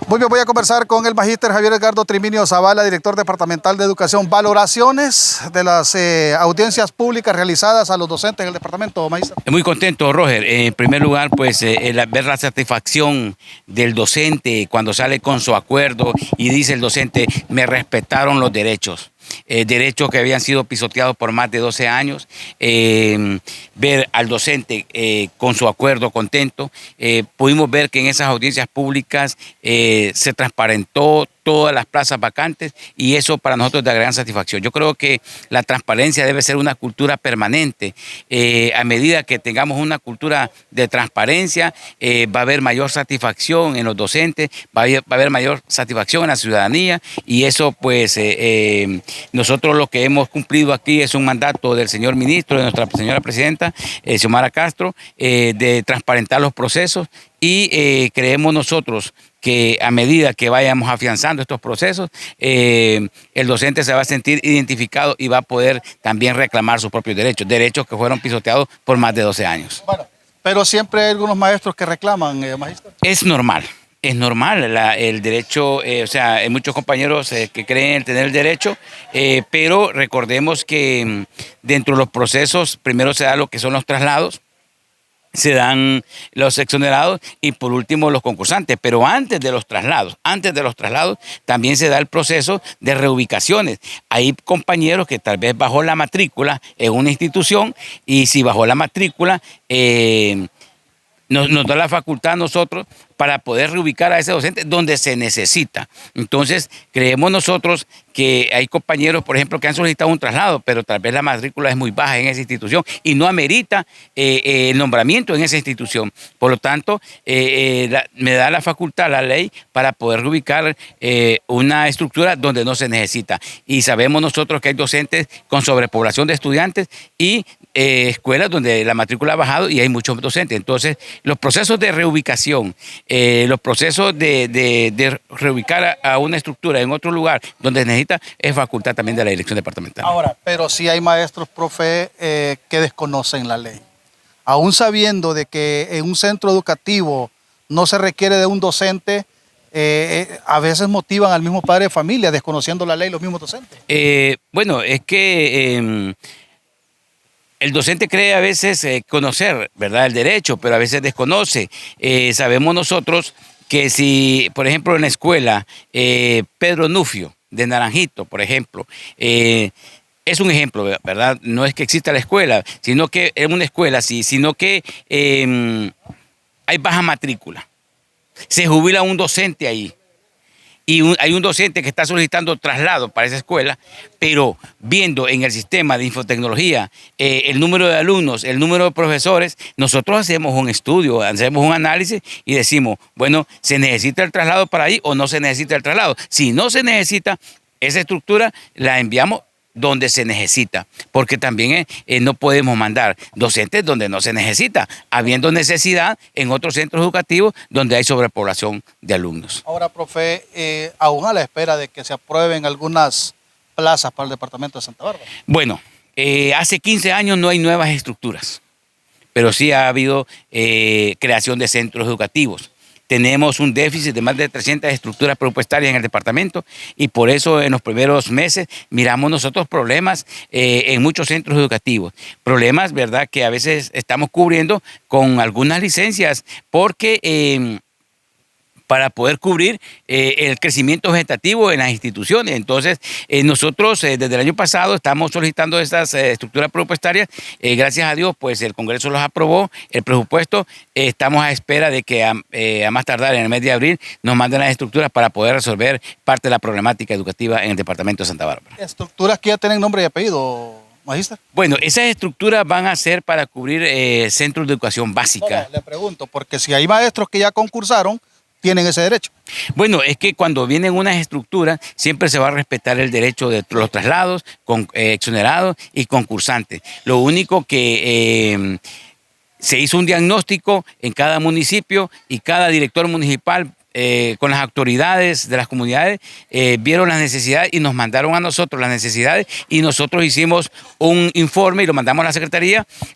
Muy bien, voy a conversar con el magíster Javier Edgardo Triminio Zavala, director departamental de educación. Valoraciones de las audiencias públicas realizadas a los docentes del departamento, magíster. Muy contento, Roger. En primer lugar, pues ver la satisfacción del docente cuando sale con su acuerdo y dice el docente, me respetaron los derechos. Derechos que habían sido pisoteados por más de 12 años, ver al docente con su acuerdo contento. Pudimos ver que en esas audiencias públicas se transparentó todas las plazas vacantes y eso para nosotros es de gran satisfacción. Yo creo que la transparencia debe ser una cultura permanente. A medida que tengamos una cultura de transparencia, va a haber mayor satisfacción en los docentes, va a haber mayor satisfacción en la ciudadanía y eso pues nosotros lo que hemos cumplido aquí es un mandato del señor ministro, de nuestra señora presidenta, Xiomara Castro, de transparentar los procesos y creemos nosotros que a medida que vayamos afianzando estos procesos, el docente se va a sentir identificado y va a poder también reclamar sus propios derechos, derechos que fueron pisoteados por más de 12 años. Bueno, pero siempre hay algunos maestros que reclaman, magíster. Es normal. Es normal el derecho, o sea, hay muchos compañeros que creen tener el derecho, pero recordemos que dentro de los procesos primero se da lo que son los traslados, se dan los exonerados y por último los concursantes, pero antes de los traslados también se da el proceso de reubicaciones. Hay compañeros que tal vez bajó la matrícula en una institución y si bajó la matrícula nos da la facultad a nosotros para poder reubicar a ese docente donde se necesita. Entonces, creemos nosotros que hay compañeros, por ejemplo, que han solicitado un traslado, pero tal vez la matrícula es muy baja en esa institución y no amerita el nombramiento en esa institución. Por lo tanto, me da la facultad, la ley, para poder reubicar una estructura donde no se necesita. Y sabemos nosotros que hay docentes con sobrepoblación de estudiantes y escuelas donde la matrícula ha bajado y hay muchos docentes. Entonces, los procesos de reubicación, los procesos de reubicar a una estructura en otro lugar donde necesita es facultad también de la dirección departamental. Ahora, pero sí hay maestros, profe, que desconocen la ley. Aún sabiendo de que en un centro educativo no se requiere de un docente, a veces motivan al mismo padre de familia desconociendo la ley los mismos docentes. Bueno, es que el docente cree a veces conocer, ¿verdad?, el derecho, pero a veces desconoce. Sabemos nosotros que si, por ejemplo, en la escuela, Pedro Nufio, de Naranjito, por ejemplo, es un ejemplo, ¿verdad? No es que exista la escuela, sino que es una escuela, sí, sino que hay baja matrícula. Se jubila un docente ahí. Y hay un docente que está solicitando traslado para esa escuela, pero viendo en el sistema de infotecnología el número de alumnos, el número de profesores, nosotros hacemos un estudio, hacemos un análisis y decimos, bueno, ¿se necesita el traslado para ahí o no se necesita el traslado? Si no se necesita, esa estructura la enviamos donde se necesita, porque también no podemos mandar docentes donde no se necesita, habiendo necesidad en otros centros educativos donde hay sobrepoblación de alumnos. Ahora, profe, aún a la espera de que se aprueben algunas plazas para el departamento de Santa Bárbara. Bueno, hace 15 años no hay nuevas estructuras, pero sí ha habido creación de centros educativos. Tenemos un déficit de más de 300 estructuras presupuestarias en el departamento y por eso en los primeros meses miramos nosotros problemas en muchos centros educativos. Problemas, ¿verdad?, que a veces estamos cubriendo con algunas licencias porque para poder cubrir el crecimiento vegetativo en las instituciones. Entonces, nosotros desde el año pasado estamos solicitando estas estructuras presupuestarias. Gracias a Dios, pues el Congreso los aprobó, el presupuesto. Estamos a espera de que a más tardar en el mes de abril nos manden las estructuras para poder resolver parte de la problemática educativa en el departamento de Santa Bárbara. ¿Estructuras que ya tienen nombre y apellido, magíster? Bueno, esas estructuras van a ser para cubrir centros de educación básica. No, le pregunto, porque si hay maestros que ya concursaron, tienen ese derecho. Bueno, es que cuando vienen unas estructuras siempre se va a respetar el derecho de los traslados, exonerados y concursantes. Lo único que se hizo un diagnóstico en cada municipio y cada director municipal con las autoridades de las comunidades, vieron las necesidades y nos mandaron a nosotros las necesidades y nosotros hicimos un informe y lo mandamos a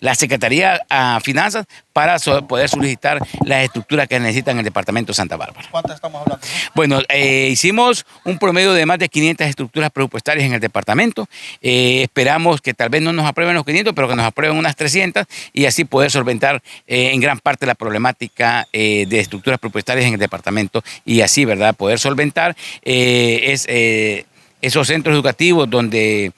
la Secretaría a Finanzas para poder solicitar las estructuras que necesitan el departamento de Santa Bárbara. ¿Cuántas estamos hablando? Bueno, hicimos un promedio de más de 500 estructuras presupuestarias en el departamento. Esperamos que tal vez no nos aprueben los 500, pero que nos aprueben unas 300 y así poder solventar en gran parte la problemática de estructuras presupuestarias en el departamento y así, ¿verdad?, poder solventar esos centros educativos donde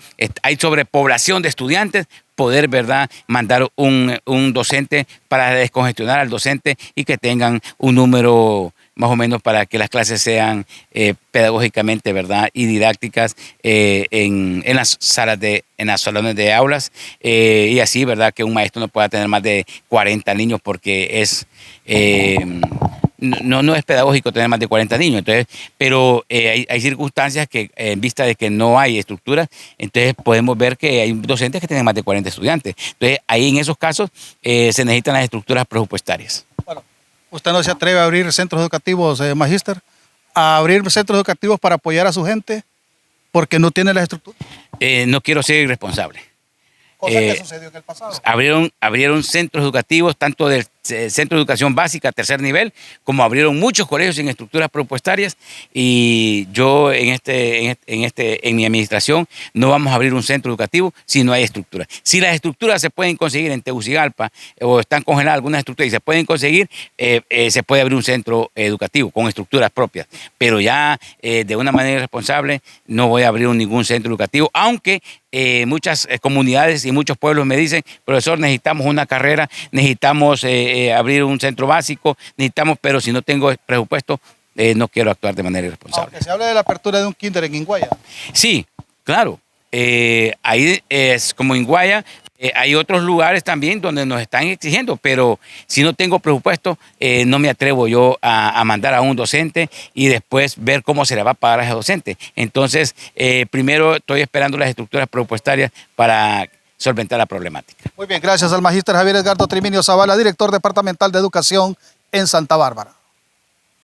hay sobrepoblación de estudiantes, poder, ¿verdad?, mandar un docente para descongestionar al docente y que tengan un número más o menos para que las clases sean pedagógicamente, ¿verdad?, y didácticas en las salones de aulas y así, ¿verdad?, que un maestro no pueda tener más de 40 niños porque es... no es pedagógico tener más de 40 niños, entonces, pero hay circunstancias que en vista de que no hay estructuras, entonces podemos ver que hay docentes que tienen más de 40 estudiantes. Entonces, ahí en esos casos se necesitan las estructuras presupuestarias. Bueno, ¿usted no se atreve a abrir centros educativos, magíster? ¿A abrir centros educativos para apoyar a su gente porque no tiene las estructuras? No quiero ser irresponsable. Cosa que sucedió en el pasado. Abrieron centros educativos, tanto del centro de educación básica, tercer nivel, como abrieron muchos colegios sin estructuras presupuestarias y yo en mi administración no vamos a abrir un centro educativo si no hay estructuras. Si las estructuras se pueden conseguir en Tegucigalpa o están congeladas algunas estructuras y se pueden conseguir, se puede abrir un centro educativo con estructuras propias, pero ya de una manera irresponsable no voy a abrir ningún centro educativo, aunque muchas comunidades y muchos pueblos me dicen, profesor, necesitamos una carrera, necesitamos abrir un centro básico, necesitamos, pero si no tengo presupuesto, no quiero actuar de manera irresponsable. Aunque se habla de la apertura de un kinder en Inguaya. Sí, claro. Ahí es como en Guaya, hay otros lugares también donde nos están exigiendo, pero si no tengo presupuesto, no me atrevo yo a mandar a un docente y después ver cómo se le va a pagar a ese docente. Entonces, primero estoy esperando las estructuras presupuestarias para solventar la problemática. Muy bien, gracias al magíster Javier Edgardo Triminio Zavala, director departamental de educación en Santa Bárbara.